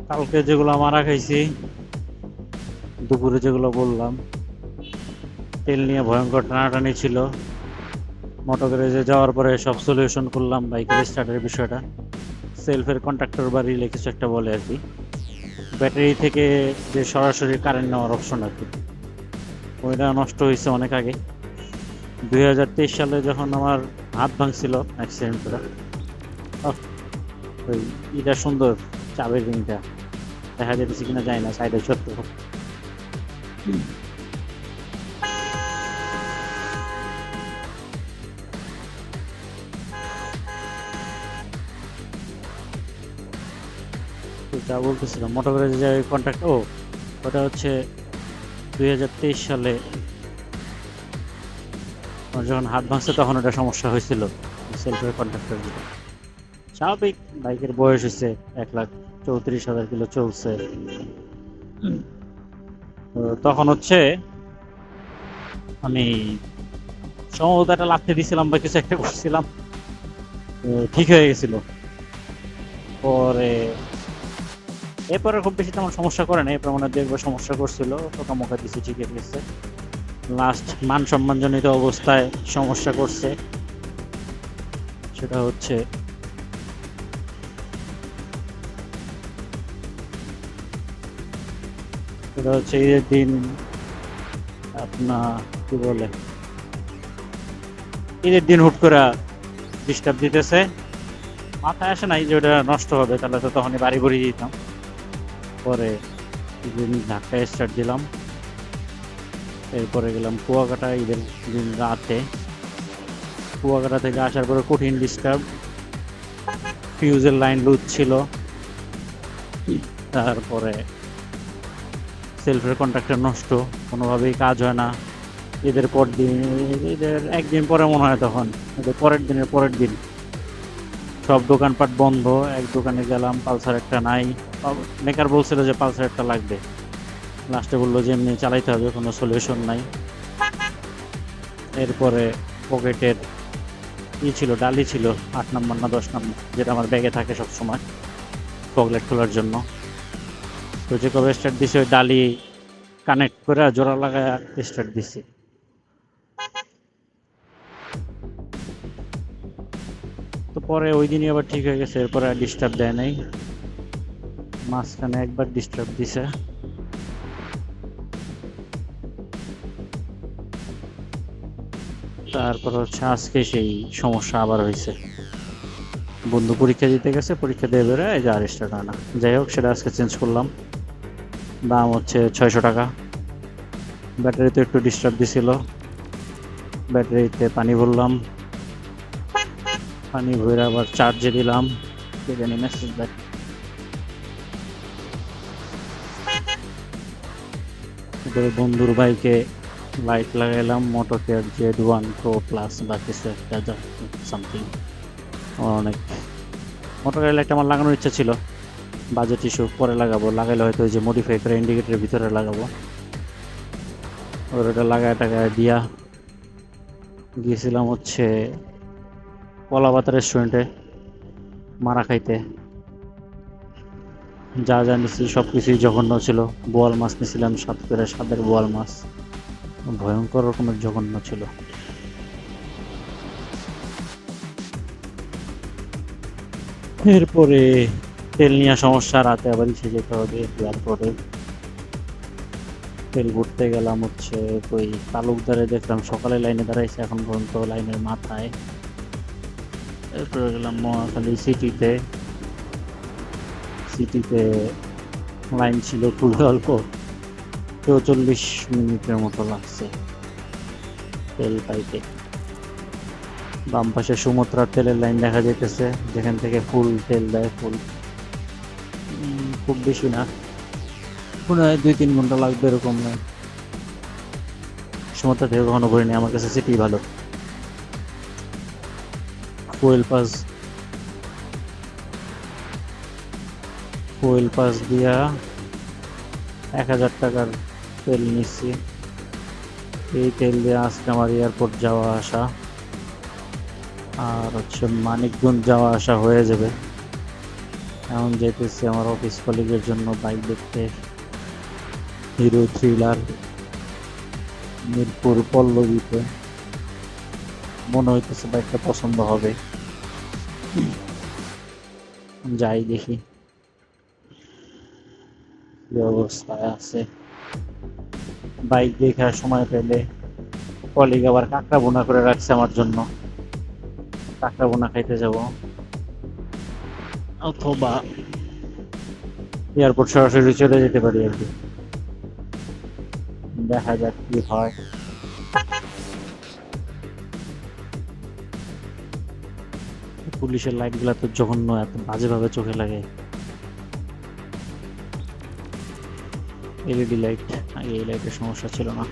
কালকে যেগুলো মারা খাইছি, দুপুরে যেগুলো বললাম, তেল নিয়ে ভয়ঙ্কর টানাটানি ছিল। মোটো গ্যারেজে যাওয়ার পরে সব সলিউশন করলাম বাইকের স্টার্টের বিষয়টা। সেলফের কন্ট্রাক্টর বা রিলে কিছু একটা বলে আর কি, ব্যাটারি থেকে যে সরাসরি কারেন্ট নেওয়ার অপশন আর কি, ওইটা নষ্ট হয়েছে অনেক আগে। 2023 সালে যখন আমার হাত ভাঙছিল অ্যাক্সিডেন্ট করে, ওই এটা সুন্দর চাবের রিংটা দেখা যেতেছে কিনা যায় না, সাইডে সত্য। তো যা বলতেছিলাম, মোটর করে যে কন্ট্রাক্ট, ওটা হচ্ছে 2023 সালে আমার যখন হাত ভাঙছে তখন ওটা সমস্যা হয়েছিল, সেলফের কন্ট্রাক্টর। স্বাভাবিক, বাইকের বয়স হয়েছে, 1,34,000 কিলো চলছে। তো তখন হচ্ছে আমি সম্ভবত একটা লাথি দিছিলাম বা কিছু একটা করছিলাম, তো ঠিক হয়ে গেছিল। পরে এরপরে খুব বেশি তেমন সমস্যা করে না, এরপর মনে হয় দেখবো সমস্যা করছিল, টোকা মোকা দিছি, ঠিক হয়ে গেছে। লাস্ট মান সম্মানজনিত অবস্থায় সমস্যা করছে, সেটা হচ্ছে ঈদের দিন। আপনার কি বলে, ঈদের দিন হুট করে ডিস্টার্ব দিতেছে, মাথায় আসে নাই যে ওটা নষ্ট হবে, তাহলে তো তখনই বাড়ি ভরিয়ে দিতাম। পরে ধাক্কায় স্টার্ট দিলাম, এরপরে গেলাম কুয়াকাটা ঈদের দিন রাতে। কুয়াকাটা থেকে আসার পরে কঠিন ডিস্টার্ব, ফিউজের লাইন লুজ ছিল। তারপরে সেলফের কন্ট্রাক্টর নষ্ট, কোনোভাবেই কাজ হয় না। ঈদের পর দিন, ঈদের একদিন পরে মনে হয়, তখন ঈদের পরের দিন সব দোকানপাট বন্ধ। এক দোকানে গেলাম, পালসার একটা নাই। মেকার বলছিল যে পালসার একটা লাগবে, লাস্টে বললো যে এমনি চালাইতে হবে, কোনো সলিউশন নাই। এরপরে পকেটের ছিল, ডালি ছিল 8 নম্বর না 10 নম্বর, যেটা আমার ব্যাগে থাকে সবসময় পকেট খোলার জন্য। তো যে কবে স্টার্ট দিছি, ওই ডালি কানেক্ট করে জোড়া লাগায় স্টার্ট দিছি। তো পরে ওই দিনই আবার ঠিক হয়ে গেছে, এরপরে আর ডিস্টার্ব দেয় নাই। মাঝখানে একবার ডিস্টার্ব দিছে, তারপর হচ্ছে আজকে সেই সমস্যা আবার হয়েছে। বন্ধু পরীক্ষা দিতে গেছে, পরীক্ষা দিয়ে বেরোয় এই যে আর স্টার্ট হয় না। যাই হোক, সেটা আজকে চেঞ্জ করলাম, দাম হচ্ছে 600 টাকা। ব্যাটারিতে একটু ডিস্টার্ব দিছিল, ব্যাটারিতে পানি ভরলাম, পানি ভরে আবার চার্জে দিলাম, কে জানি মেসেজ দেয়। এরপরে বন্ধুর বাইকে লাইট লাগাইলাম, মোটো কেয়ার Z1 Pro প্লাস বা কিছু একটা, সামথিং। আমার অনেক মোটো কেয়ার লাইট আমার লাগানোর ইচ্ছা ছিল, বাজেট ইস্যু, পরে লাগাবো, লাগাইলে হয়তো ওই যে মডিফাই করে ইন্ডিকেটরের ভিতরে লাগাবো। ওর ওটা লাগায় টাকায় দিয়া গিয়েছিলাম হচ্ছে কলাপাতা রেস্টুরেন্টে মারা খাইতে। যা যা নিছি সব কিছুই জঘন্য ছিল। বোয়াল মাছ নিয়েছিলাম, স্বাদের বোয়াল মাছ, ভয়ঙ্কর রকমের জঘন্য ছিল। এরপরে তেল নিয়ে সমস্যা, রাতে আবার ইসে যেতে হবে এয়ারপোর্টে। তেল ভরতে গেলাম হচ্ছে ওই তালুকদারে, দেখলাম সকালে লাইনে দাঁড়াইছে, এখন পর্যন্ত লাইনের মাথায়। এরপরে গেলাম মহাখালী সিটিতে। সিটিতে লাইন ছিল খুবই অল্প, 44 মিনিটের মতো লাগছে তেল পাইতে। বাম পাশে সুমত্রার তেলের লাইন দেখা যাইতেছে, যেখান থেকে ফুল তেল দেয়, ফুল খুব বেশি না, মনে হয় 2-3 ঘন্টা লাগবে এরকম। নয়, সুমত্রা থেকে কখনো ভরিনি, আমার কাছে সিটি ভালো। ফুয়েল পাস দিয়া 1,000 টাকার তেল নিচ্ছি। এই তেল দিয়ে আজকে আমার এয়ারপোর্ট যাওয়া আসা আর হচ্ছে মানিকগঞ্জ যাওয়া আসা হয়ে যাবে। এখন যেতেছি আমার অফিস কলিগের জন্য বাইক দেখতে, হিরো থ্রিলার মিরপুর পল্লবীতে। মনে হইতেছে বাইকটা পছন্দ হবে, যাই দেখি কি অবস্থায় আছে। বাইক দেখার সময় পেলে কলিগ আবার কাঁকড়া বোনা করে রাখছে আমার জন্য, কাঁকড়া বোনা খাইতে যাব, অথবা এয়ারপোর্ট সরাসরি চলে যেতে পারি আর কি। দেখা যাক কি হয়। পুলিশের লাইট গুলা তো জঘন্য, এত বাজেভাবে চোখে লাগে। এলইডি লাইট, আগে এই লাইটের সমস্যা ছিল না।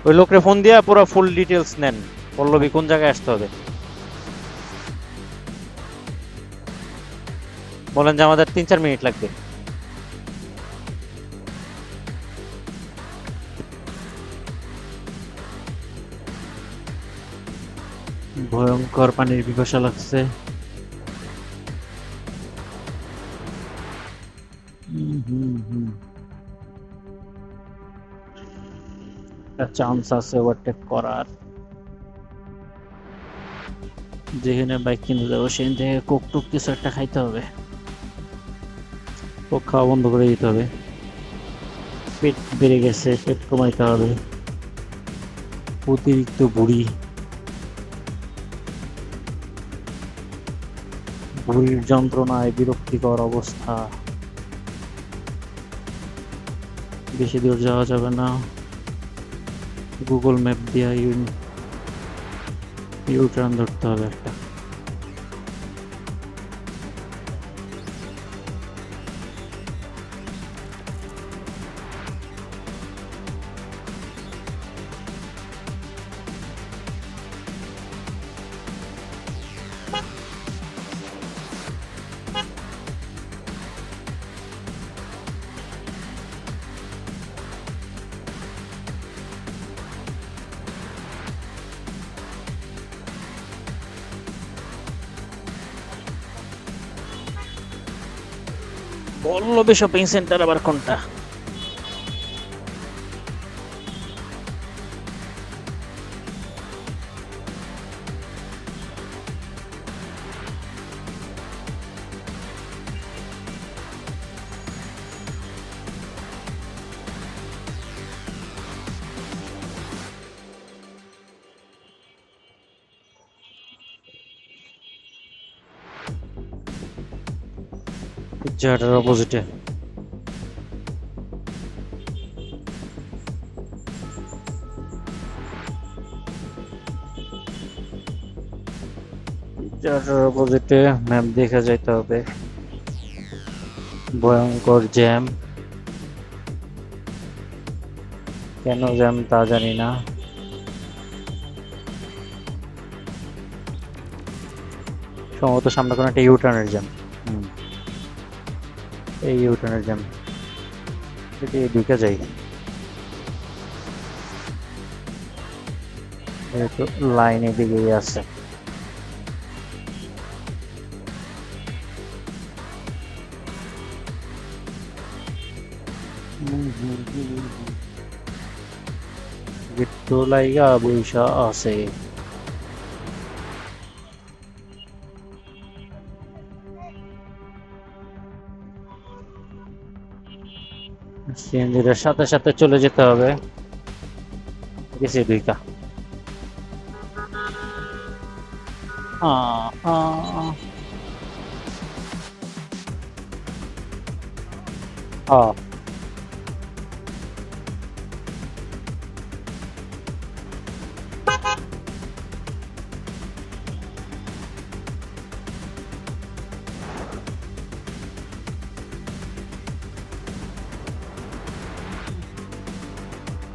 ওই লোকরে ফোন দিয়া পুরো ফুল ডিটেলস নেন, পল্লবী কোন জায়গায় আসতে হবে বলেন যে আমাদের 3-4 মিনিট লাগবে। ভয়ঙ্কর পানির পিপাসা লাগছে। চান্স আছে ওভারটেক করার। যেখানে বাইক কিনতে যাবো সেখান থেকে কোক টুক কিছু একটা খাইতে হবে, কোক খাওয়া বন্ধ করে দিতে হবে। পেট বেড়ে গেছে, পেট কমাইতে হবে। অতিরিক্ত ভুঁড়ি, ভুঁড়ির যন্ত্রণায় বিরক্তিকর অবস্থা। বেশি দূর যাওয়া যাবে না, গুগল ম্যাপ দিয়ে ইউটার্ন ধরতে হবে একটা। পল্লবী শপিং সেন্টার আবার কোনটা? পিজ্জাটার অপোজিটে। পিজ্জাটার অপোজিটে ম্যাপ দেখে যাইতে হবে। ভয়ঙ্কর জ্যাম, কেন জ্যাম তা জানি না। সম্ভবত সামনে কোনো একটা ইউটার্নের জ্যাম। এই ইউটার্নের জ্যাম, যদি ঢুকে যাই। লাইন এদিকে আছে। গিট্টু লাইগা বইসা আছে। সিএনজির সাথে সাথে চলে যেতে হবে। গেছি দুইটা।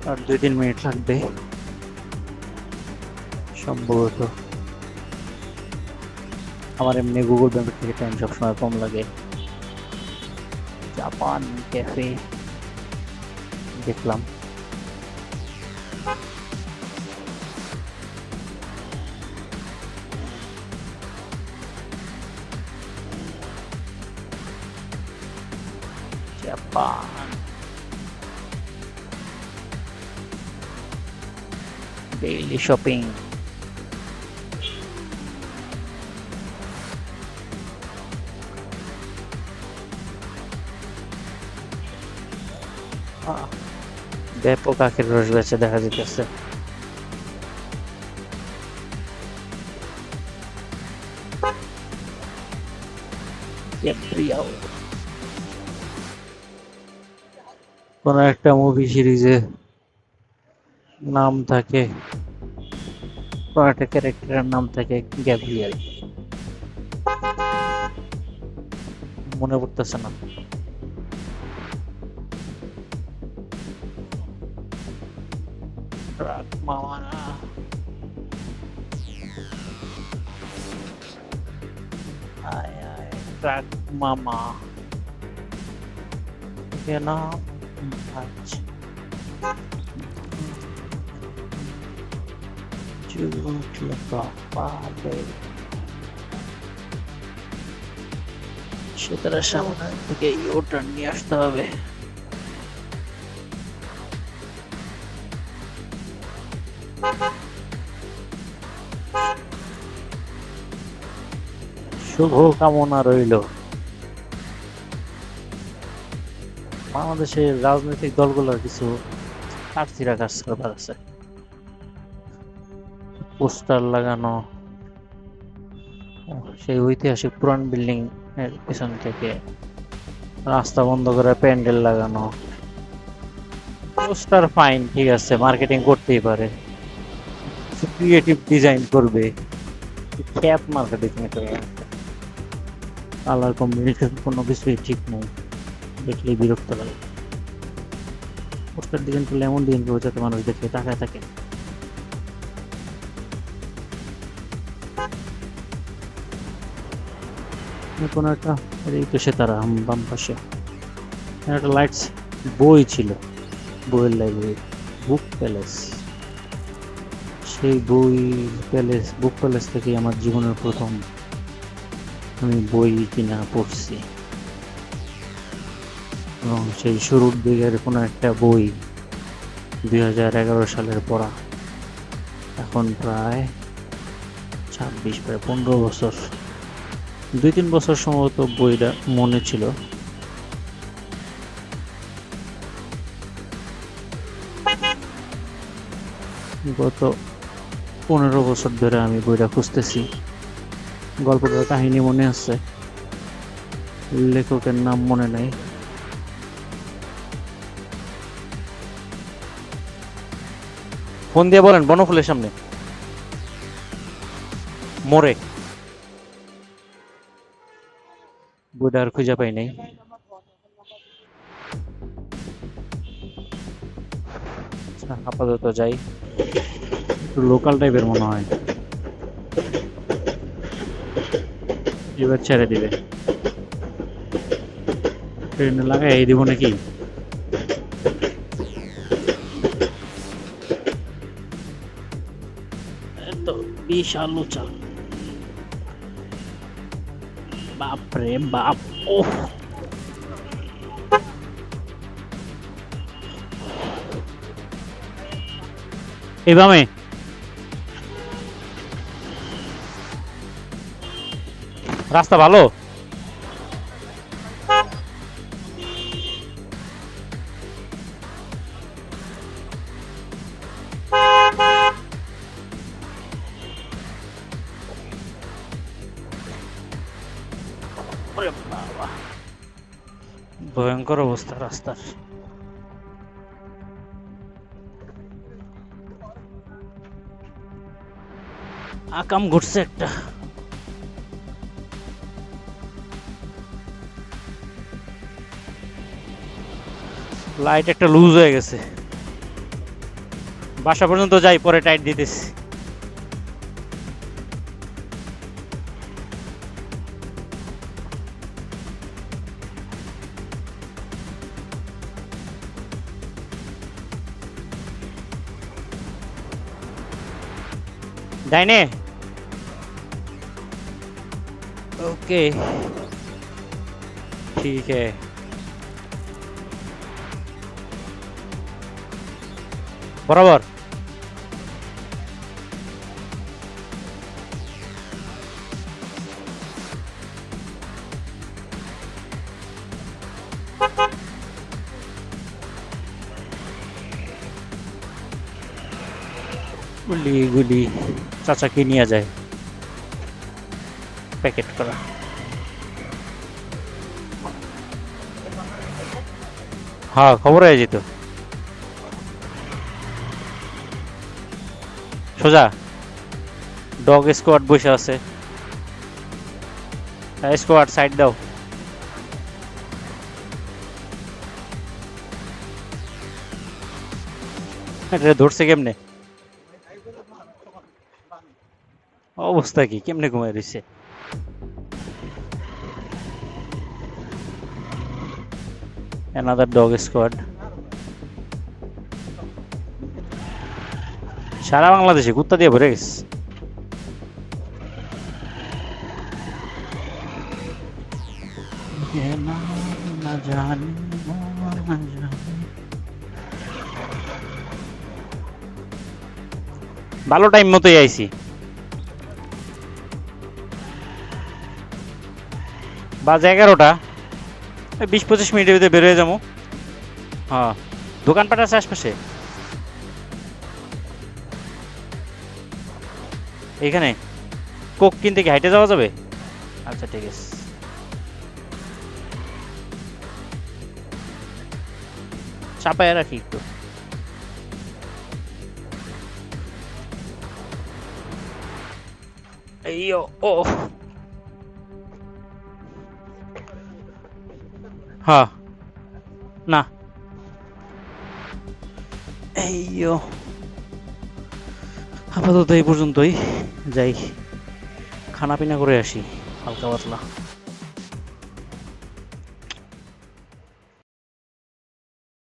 হ্যাঁ, 2-3 মিনিট লাগবে সম্ভবত। আমার এমনি গুগল ম্যাপের থেকে টাইম সবসময় কম লাগে। জাপান ক্যাফে দেখলাম। Japan. Daily shopping. ব্যাপক আখের রস বেচে দেখা যেতেছে। কোন একটা মুভি সিরিজে নাম থাকে, কোন একটা ক্যারেক্টারের নাম থাকে গ্যাব্রিয়েল, মনে পড়তেছে না। ট্রাক মামা না। আয় আয় ট্রাক মামা কেন আচ্ছা সেটার সামনে থেকে ইউটার্ন নিয়ে আসতে হবে। শুভ কামনা রইল। বাংলাদেশের রাজনৈতিক দলগুলোর কিছু প্রার্থীরা কাজ করার আছে, পোস্টার লাগানো, সেই ঐতিহাসিক পুরান বিল্ডিং এর পিছন থেকে রাস্তা বন্ধ করে প্যান্ডেল লাগানো। পোস্টার ফাইন, ঠিক আছে, মার্কেটিং করতেই পারে, ক্রিয়েটিভ ডিজাইন করবে, খ্যাপ মার্কেটিং করে, কালার কম্বিনেশন কোনো কিছুই ঠিক নেই, দেখলেই বিরক্ত লাগে। পোস্টার ডিজাইন করলে এমন ডিজাইন করবে যাতে মানুষ দেখে তাকায় থাকে। কোনো একটা এই তো সেতারা বাম পাশে একটা লাইটস বই ছিল, বইয়ের লাইব্রেরি, বুক প্যালেস। সেই বুক প্যালেস থেকে আমার জীবনের প্রথম আমি বই কিনা পড়ছি, এবং সেই শুরুর দিকের কোনো একটা বই 2011 সালের পড়া, এখন প্রায় 15 বছর, 2-3 বছর সম্ভবত বইটা মনে ছিল। গত 15 বছর ধরে আমি বইটা খুঁজতেছি। গল্পটার কাহিনী মনে আছে, লেখকের নাম মনে নাই। ফোন দিয়ে বলেন বনফুলের সামনে মোড়ে। বইটা আর খুঁজে পাই নাই। আপাতত যাই, একটু লোকাল টাইপের মনে হয়, এবার ছেড়ে দিবে, ট্রেনে লাগাই দিব নাকি। এত বিশাল উঁচা, বাপরে বাপ। ওহ, এভাবে রাস্তা ভালো। ভয়ঙ্কর অবস্থা রাস্তার। আকাম ঘুরছে একটা। লাইট একটা লুজ হয়ে গেছে, বাসা পর্যন্ত যাই, পরে টাইট দিতেছি। डाइने ओके ठीक है। বরাবর। গুলি গুলি চাচাকে নিয়ে যায় প্যাকেট করা। হ্যাঁ, খবর হয়ে যেত সোজা। ডগ স্কোয়াড বসে আছে, স্কোয়াড সাইড দাও। এটা ধরছে কেমনে? অবস্থা কি, কেমনে ঘুমায় রয়েছে? Another dog squad. সারা বাংলাদেশে কুত্তা দিয়ে ভরে গেছে। ভালো টাইম মতোই আইছি। বাজে 11টা, 20-25 মিনিটের ভিতরে বের হয়ে যাবো। হ্যাঁ, দোকানপাট আছে আশপাশে এইখানে। কোক কিনতে কি হাইটে যাওয়া যাবে? আচ্ছা ঠিক আছে। চাপায় রাখি একটু। এই ও হ্যাঁ, না এইও, আপাতত এই পর্যন্তই। যাই, খানা পিনা করে আসি হালকা পাতলা।